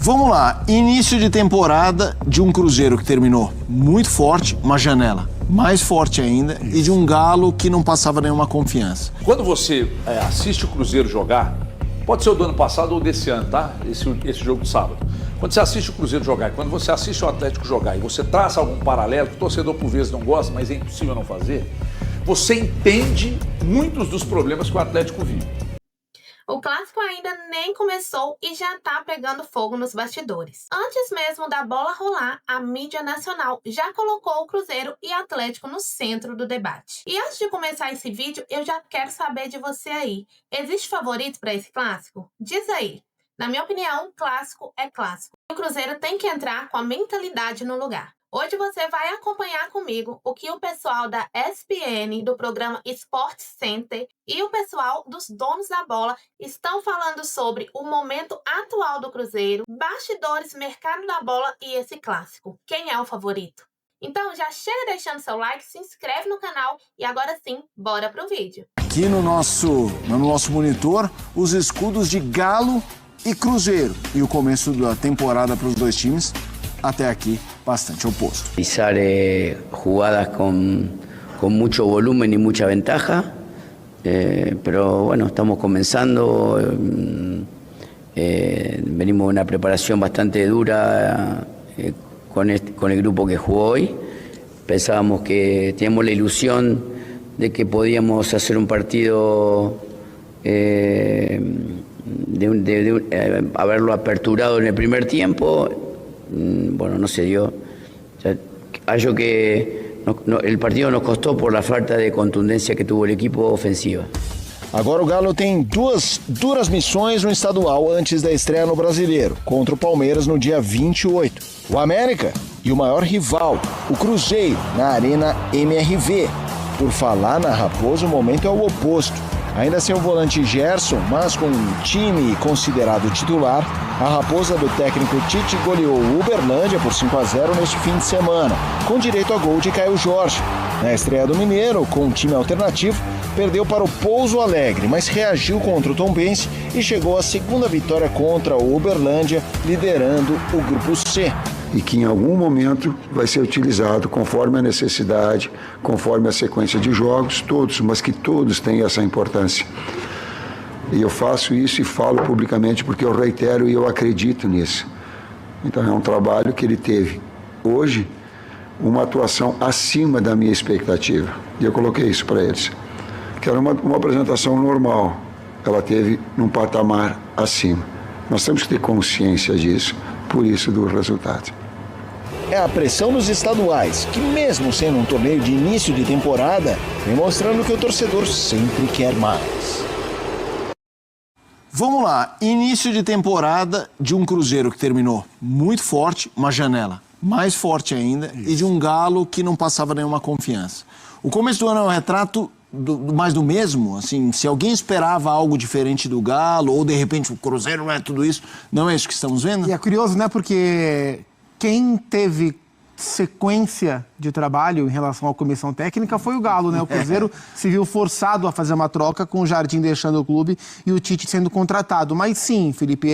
Vamos lá, início de temporada de um Cruzeiro que terminou muito forte, uma janela mais forte ainda, e de um Galo que não passava nenhuma confiança. Quando você assiste o Cruzeiro jogar, pode ser o do ano passado ou desse ano, tá? Esse jogo de sábado. Quando você assiste o Cruzeiro jogar e quando você assiste o Atlético jogar e você traça algum paralelo, que o torcedor por vezes não gosta, mas é impossível não fazer, você entende muitos dos problemas que o Atlético vive. O clássico ainda nem começou e já tá pegando fogo nos bastidores. Antes mesmo da bola rolar, a mídia nacional já colocou o Cruzeiro e Atlético no centro do debate. E antes de começar esse vídeo, eu já quero saber de você aí. Existe favorito para esse clássico? Diz aí. Na minha opinião, clássico é clássico. O Cruzeiro tem que entrar com a mentalidade no lugar. Hoje você vai acompanhar comigo o que o pessoal da ESPN, do programa Sport Center e o pessoal dos donos da bola estão falando sobre o momento atual do Cruzeiro, bastidores, mercado da bola e esse clássico. Quem é o favorito? Então já chega deixando seu like, se inscreve no canal e agora sim, bora pro vídeo. Aqui no nosso monitor, os escudos de Galo e Cruzeiro. E o começo da temporada para os dois times, até aqui, bastante oposto. Realizar jugadas con mucho volumen y mucha ventaja, pero bueno, estamos comenzando, venimos de una preparación bastante dura con el grupo que jugó hoy. Pensábamos que teníamos la ilusión de que podíamos hacer un partido, haberlo aperturado en el primer tiempo. Bueno, no se dio. O sea, hallo que el partido nos costó por la falta de contundencia que tuvo el equipo ofensiva. Agora o Galo tem duas duras missões no estadual antes da estreia no Brasileiro, contra o Palmeiras no dia 28. O América e o maior rival, o Cruzeiro, na Arena MRV. Por falar na Raposa, o momento é o oposto. Ainda sem o volante Gerson, mas com um time considerado titular, a Raposa do técnico Tite goleou o Uberlândia por 5-0 neste fim de semana, com direito a gol de Caio Jorge. Na estreia do Mineiro, com um time alternativo, perdeu para o Pouso Alegre, mas reagiu contra o Tombense e chegou à segunda vitória contra o Uberlândia, liderando o Grupo C. E que em algum momento vai ser utilizado conforme a necessidade, conforme a sequência de jogos, todos, mas que todos têm essa importância. E eu faço isso e falo publicamente porque eu reitero e eu acredito nisso. Então é um trabalho que ele teve hoje uma atuação acima da minha expectativa. E eu coloquei isso para eles. Que era uma apresentação normal, ela teve num patamar acima. Nós temos que ter consciência disso, por isso do resultado. É a pressão nos estaduais, que mesmo sendo um torneio de início de temporada, vem mostrando que o torcedor sempre quer mais. Vamos lá, início de temporada de um Cruzeiro que terminou muito forte, uma janela mais forte ainda, e de um Galo que não passava nenhuma confiança. O começo do ano é um retrato mais do mesmo, assim, se alguém esperava algo diferente do Galo, ou de repente o Cruzeiro não é tudo isso, não é isso que estamos vendo? E é curioso, né, porque quem teve sequência de trabalho em relação à comissão técnica foi o Galo, né? O Cruzeiro se viu forçado a fazer uma troca com o Jardim deixando o clube e o Tite sendo contratado. Mas sim, Felipe,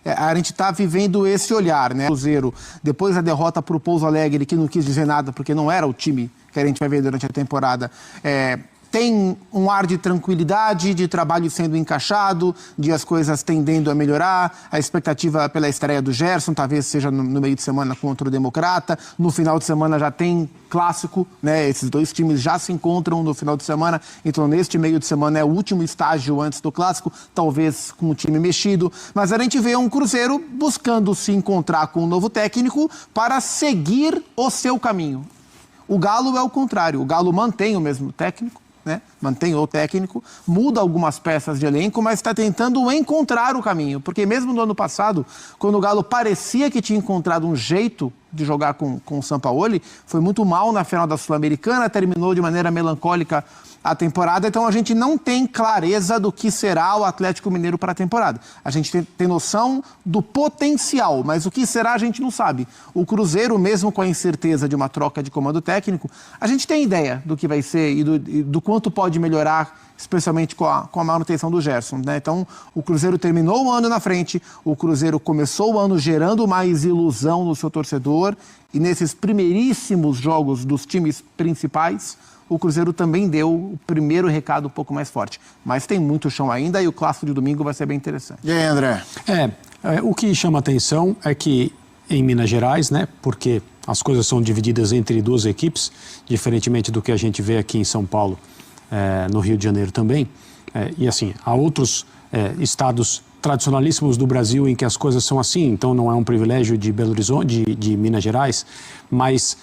a gente está vivendo esse olhar, né? O Cruzeiro, depois da derrota para o Pouso Alegre, que não quis dizer nada porque não era o time que a gente vai ver durante a temporada, tem um ar de tranquilidade, de trabalho sendo encaixado, de as coisas tendendo a melhorar, a expectativa pela estreia do Gerson, talvez seja no meio de semana contra o Democrata, no final de semana já tem clássico, né? Esses dois times já se encontram no final de semana, então neste meio de semana é o último estágio antes do clássico, talvez com o time mexido, mas a gente vê um Cruzeiro buscando se encontrar com um novo técnico para seguir o seu caminho. O Galo é o contrário, o Galo mantém o mesmo técnico, né? Mantém o técnico, muda algumas peças de elenco, mas está tentando encontrar o caminho. Porque mesmo no ano passado, quando o Galo parecia que tinha encontrado um jeito de jogar com o Sampaoli, foi muito mal na final da Sul-Americana, terminou de maneira melancólica a temporada, então a gente não tem clareza do que será o Atlético Mineiro para a temporada. A gente tem noção do potencial, mas o que será a gente não sabe. O Cruzeiro, mesmo com a incerteza de uma troca de comando técnico, a gente tem ideia do que vai ser e do quanto pode melhorar especialmente com a manutenção do Gerson, né? Então, o Cruzeiro terminou o ano na frente, o Cruzeiro começou o ano gerando mais ilusão no seu torcedor, e nesses primeiríssimos jogos dos times principais, o Cruzeiro também deu o primeiro recado um pouco mais forte. Mas tem muito chão ainda e o clássico de domingo vai ser bem interessante. E aí, André? O que chama atenção é que em Minas Gerais, né, porque as coisas são divididas entre duas equipes, diferentemente do que a gente vê aqui em São Paulo, no Rio de Janeiro também. E assim, há outros estados tradicionalíssimos do Brasil em que as coisas são assim, então não é um privilégio de Belo Horizonte, de Minas Gerais, mas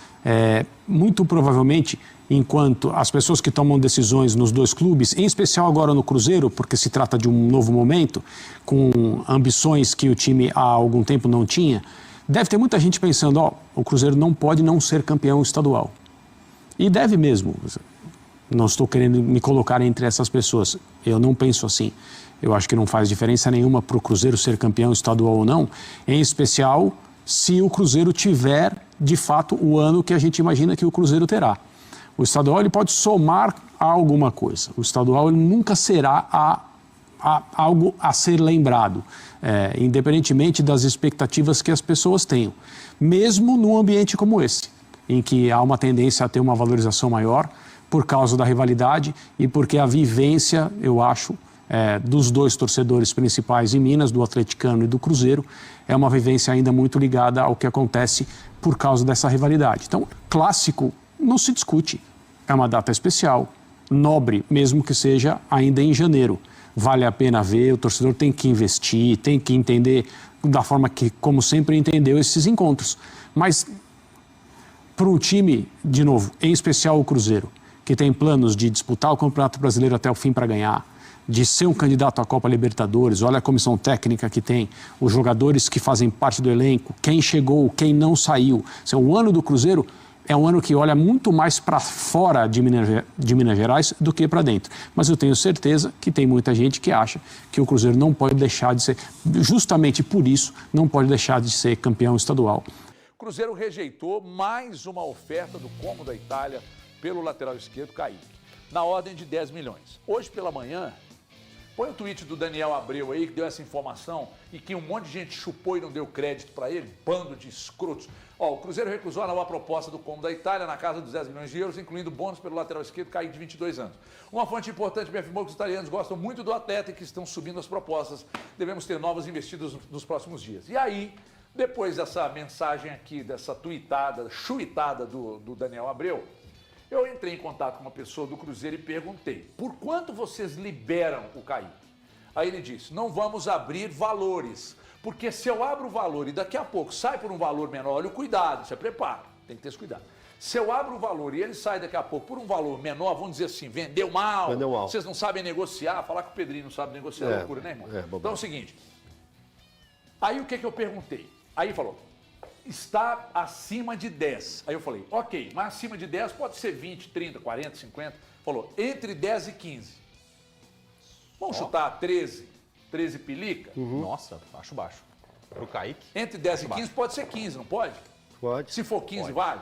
muito provavelmente, enquanto as pessoas que tomam decisões nos dois clubes, em especial agora no Cruzeiro, porque se trata de um novo momento, com ambições que o time há algum tempo não tinha, deve ter muita gente pensando, o Cruzeiro não pode não ser campeão estadual. E deve mesmo. Não estou querendo me colocar entre essas pessoas. Eu não penso assim. Eu acho que não faz diferença nenhuma para o Cruzeiro ser campeão estadual ou não, em especial se o Cruzeiro tiver, de fato, o ano que a gente imagina que o Cruzeiro terá. O estadual ele pode somar a alguma coisa. O estadual ele nunca será algo a ser lembrado, independentemente das expectativas que as pessoas tenham. Mesmo num ambiente como esse, em que há uma tendência a ter uma valorização maior por causa da rivalidade e porque a vivência, eu acho, dos dois torcedores principais em Minas, do atleticano e do Cruzeiro, é uma vivência ainda muito ligada ao que acontece por causa dessa rivalidade. Então, clássico não se discute. É uma data especial, nobre, mesmo que seja ainda em janeiro. Vale a pena ver, o torcedor tem que investir, tem que entender da forma que, como sempre, entendeu esses encontros. Mas, para um time, de novo, em especial o Cruzeiro, que tem planos de disputar o Campeonato Brasileiro até o fim para ganhar, de ser um candidato à Copa Libertadores, olha a comissão técnica que tem, os jogadores que fazem parte do elenco, quem chegou, quem não saiu. O ano do Cruzeiro é um ano que olha muito mais para fora de Minas Gerais do que para dentro. Mas eu tenho certeza que tem muita gente que acha que o Cruzeiro não pode deixar de ser, justamente por isso, não pode deixar de ser campeão estadual. O Cruzeiro rejeitou mais uma oferta do Como da Itália pelo lateral esquerdo, Kaique, na ordem de 10 milhões. Hoje pela manhã, põe o tweet do Daniel Abreu aí, que deu essa informação e que um monte de gente chupou e não deu crédito para ele, bando de escrotos. O Cruzeiro recusou a nova proposta do Como da Itália na casa dos 10 milhões de euros, incluindo bônus pelo lateral esquerdo, Kaique, de 22 anos. Uma fonte importante me afirmou que os italianos gostam muito do atleta e que estão subindo as propostas. Devemos ter novos investidos nos próximos dias. E aí, depois dessa mensagem aqui, dessa chuitada do Daniel Abreu, eu entrei em contato com uma pessoa do Cruzeiro e perguntei, por quanto vocês liberam o Kaique? Aí ele disse, não vamos abrir valores, porque se eu abro o valor e daqui a pouco sai por um valor menor, olha o cuidado, você prepara, tem que ter esse cuidado. Se eu abro o valor e ele sai daqui a pouco por um valor menor, vamos dizer assim, vendeu mal, vocês não sabem negociar, falar que o Pedrinho não sabe negociar, é loucura, né, irmão? Então é o seguinte, aí o que eu perguntei? Aí ele falou, está acima de 10. Aí eu falei, ok, mas acima de 10 pode ser 20, 30, 40, 50. Falou, entre 10 e 15. Vamos chutar 13 pilica? Nossa, acho baixo. Pro Kaique. Entre 10 e 15 baixo. Pode ser 15, não pode? Pode. Se for 15, pode. Vale?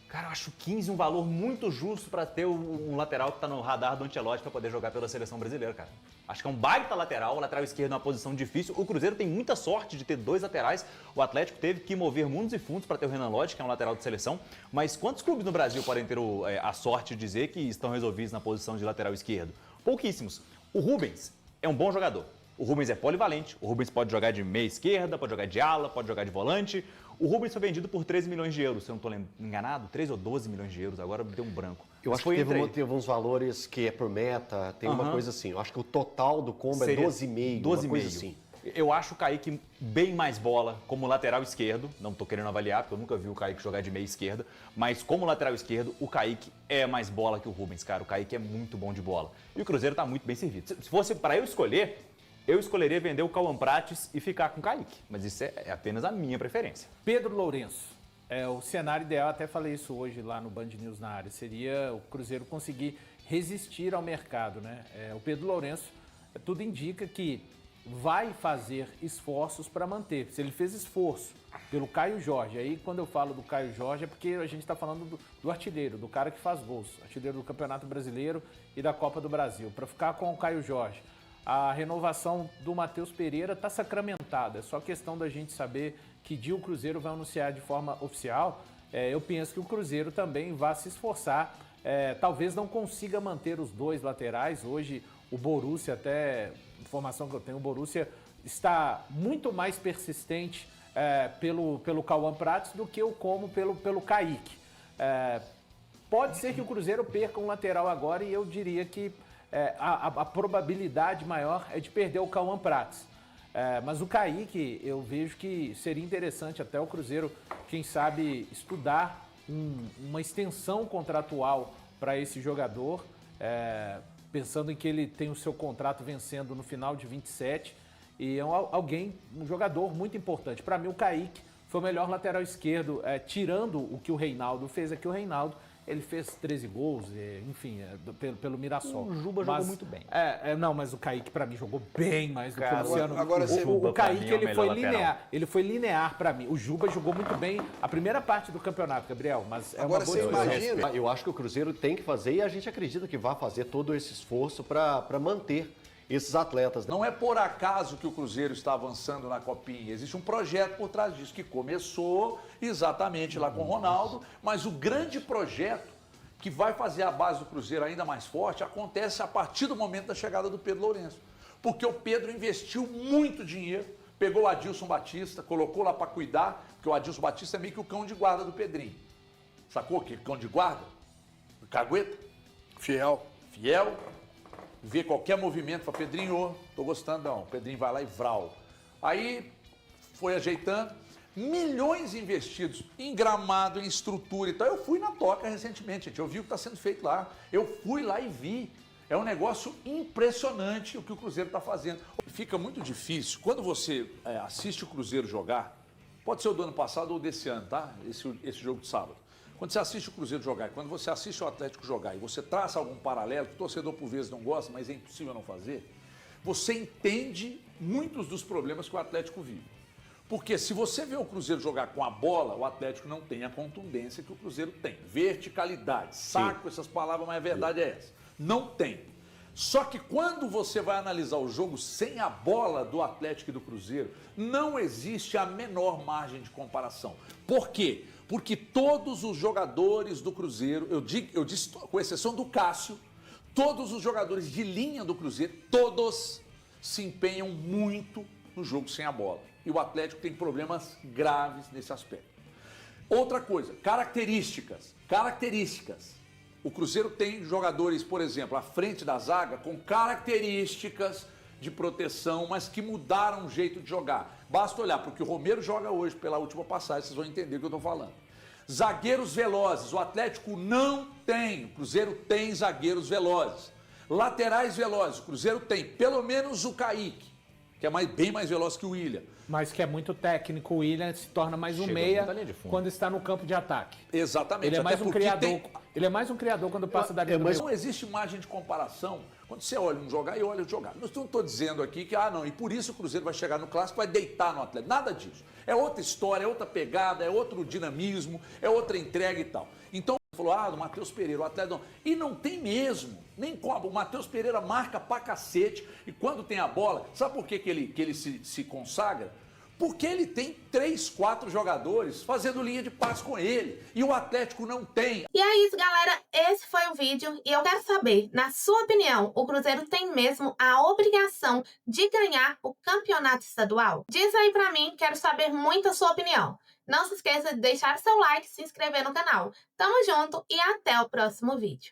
Cara, eu acho 15 um valor muito justo para ter um lateral que tá no radar do Ancelotti para poder jogar pela seleção brasileira, cara. Acho que é um baita lateral, o lateral esquerdo é uma posição difícil. O Cruzeiro tem muita sorte de ter dois laterais. O Atlético teve que mover mundos e fundos para ter o Renan Lodge, que é um lateral de seleção. Mas quantos clubes no Brasil podem ter a sorte de dizer que estão resolvidos na posição de lateral esquerdo? Pouquíssimos. O Rubens é um bom jogador. O Rubens é polivalente, o Rubens pode jogar de meia esquerda, pode jogar de ala, pode jogar de volante. O Rubens foi vendido por 13 milhões de euros, se eu não estou enganado, 13 ou 12 milhões de euros, agora deu um branco. Eu acho que teve uns valores que é por meta, tem uma coisa assim. Eu acho que o total do combo é 12,5, uma coisa assim. Eu acho o Kaique bem mais bola como lateral esquerdo, não estou querendo avaliar, porque eu nunca vi o Kaique jogar de meia esquerda, mas como lateral esquerdo, o Kaique é mais bola que o Rubens, cara. O Kaique é muito bom de bola. E o Cruzeiro está muito bem servido. Se fosse para eu escolheria vender o Cauã Prates e ficar com o Kaique, mas isso é apenas a minha preferência. Pedro Lourenço, o cenário ideal, até falei isso hoje lá no Band News na área, seria o Cruzeiro conseguir resistir ao mercado, né? O Pedro Lourenço, tudo indica que vai fazer esforços para manter. Se ele fez esforço pelo Caio Jorge, aí quando eu falo do Caio Jorge é porque a gente está falando do artilheiro, do cara que faz gols, artilheiro do Campeonato Brasileiro e da Copa do Brasil, para ficar com o Caio Jorge. A renovação do Matheus Pereira está sacramentada, é só questão da gente saber que dia o Cruzeiro vai anunciar de forma oficial. Eu penso que o Cruzeiro também vai se esforçar, talvez não consiga manter os dois laterais. Hoje o Borussia, até informação que eu tenho, o Borussia está muito mais persistente pelo Cauã Prats do que o Como pelo Kaique. Pode ser que o Cruzeiro perca um lateral agora e eu diria que a probabilidade maior é de perder o Cauã Prats. Mas o Kaique, eu vejo que seria interessante até o Cruzeiro, quem sabe, estudar uma extensão contratual para esse jogador, pensando em que ele tem o seu contrato vencendo no final de 27, e é um jogador muito importante. Para mim, o Kaique foi o melhor lateral esquerdo, tirando o que o Reinaldo fez aqui. O Reinaldo, ele fez 13 gols, enfim, pelo Mirassol. O Juba jogou muito bem. Não, mas o Kaique, para mim, jogou bem mais do que o Luciano. Agora, o Kaique, ele foi linear. Ele foi linear para mim. O Juba jogou muito bem a primeira parte do campeonato, Gabriel, mas agora você imagina. Eu acho que o Cruzeiro tem que fazer, e a gente acredita que vai fazer todo esse esforço para manter esses atletas. Não é por acaso que o Cruzeiro está avançando na Copinha. Existe um projeto por trás disso, que começou exatamente lá com o Ronaldo, mas o grande projeto que vai fazer a base do Cruzeiro ainda mais forte acontece a partir do momento da chegada do Pedro Lourenço. Porque o Pedro investiu muito dinheiro, pegou o Adilson Batista, colocou lá para cuidar, porque o Adilson Batista é meio que o cão de guarda do Pedrinho. Sacou que cão de guarda? Cagueta? Fiel. Vê qualquer movimento, fala, Pedrinho, tô gostando não. O Pedrinho vai lá e vral. Aí foi ajeitando, milhões investidos em gramado, em estrutura e tal. Eu fui na Toca recentemente, gente, eu vi o que está sendo feito lá. Eu fui lá e vi. É um negócio impressionante o que o Cruzeiro está fazendo. Fica muito difícil, quando você assiste o Cruzeiro jogar, pode ser o do ano passado ou desse ano, tá? Esse jogo de sábado. Quando você assiste o Cruzeiro jogar, quando você assiste o Atlético jogar e você traça algum paralelo, que o torcedor por vezes não gosta, mas é impossível não fazer, você entende muitos dos problemas que o Atlético vive. Porque se você vê o Cruzeiro jogar com a bola, o Atlético não tem a contundência que o Cruzeiro tem. Verticalidade, saco, essas palavras, mas a verdade é essa. Não tem. Só que quando você vai analisar o jogo sem a bola do Atlético e do Cruzeiro, não existe a menor margem de comparação. Por quê? Porque todos os jogadores do Cruzeiro, eu disse, com exceção do Cássio, todos os jogadores de linha do Cruzeiro, todos se empenham muito no jogo sem a bola. E o Atlético tem problemas graves nesse aspecto. Outra coisa, características. O Cruzeiro tem jogadores, por exemplo, à frente da zaga com características de proteção, mas que mudaram o jeito de jogar. Basta olhar, porque o Romero joga hoje pela última passagem, vocês vão entender o que eu estou falando. Zagueiros velozes, o Atlético não tem, o Cruzeiro tem zagueiros velozes. Laterais velozes, o Cruzeiro tem, pelo menos o Kaique, que é bem mais veloz que o William. Mas que é muito técnico, o William se torna mais um meia quando está no campo de ataque. Exatamente. Ele é mais um criador. Ele é mais um criador quando passa da linha do meio. Mas não existe margem de comparação quando você olha um jogar e olha o jogar. Eu não estou dizendo aqui que, e por isso o Cruzeiro vai chegar no Clássico, vai deitar no Atlético. Nada disso. É outra história, é outra pegada, é outro dinamismo, é outra entrega e tal. Então, falou, do Matheus Pereira, o Atlético não. E não tem mesmo, nem como. O Matheus Pereira marca pra cacete e quando tem a bola, sabe por que ele se consagra? Porque ele tem 3, 4 jogadores fazendo linha de passe com ele. E o Atlético não tem. E é isso, galera. Esse foi o vídeo. E eu quero saber, na sua opinião, o Cruzeiro tem mesmo a obrigação de ganhar o campeonato estadual? Diz aí pra mim, quero saber muito a sua opinião. Não se esqueça de deixar seu like e se inscrever no canal. Tamo junto e até o próximo vídeo.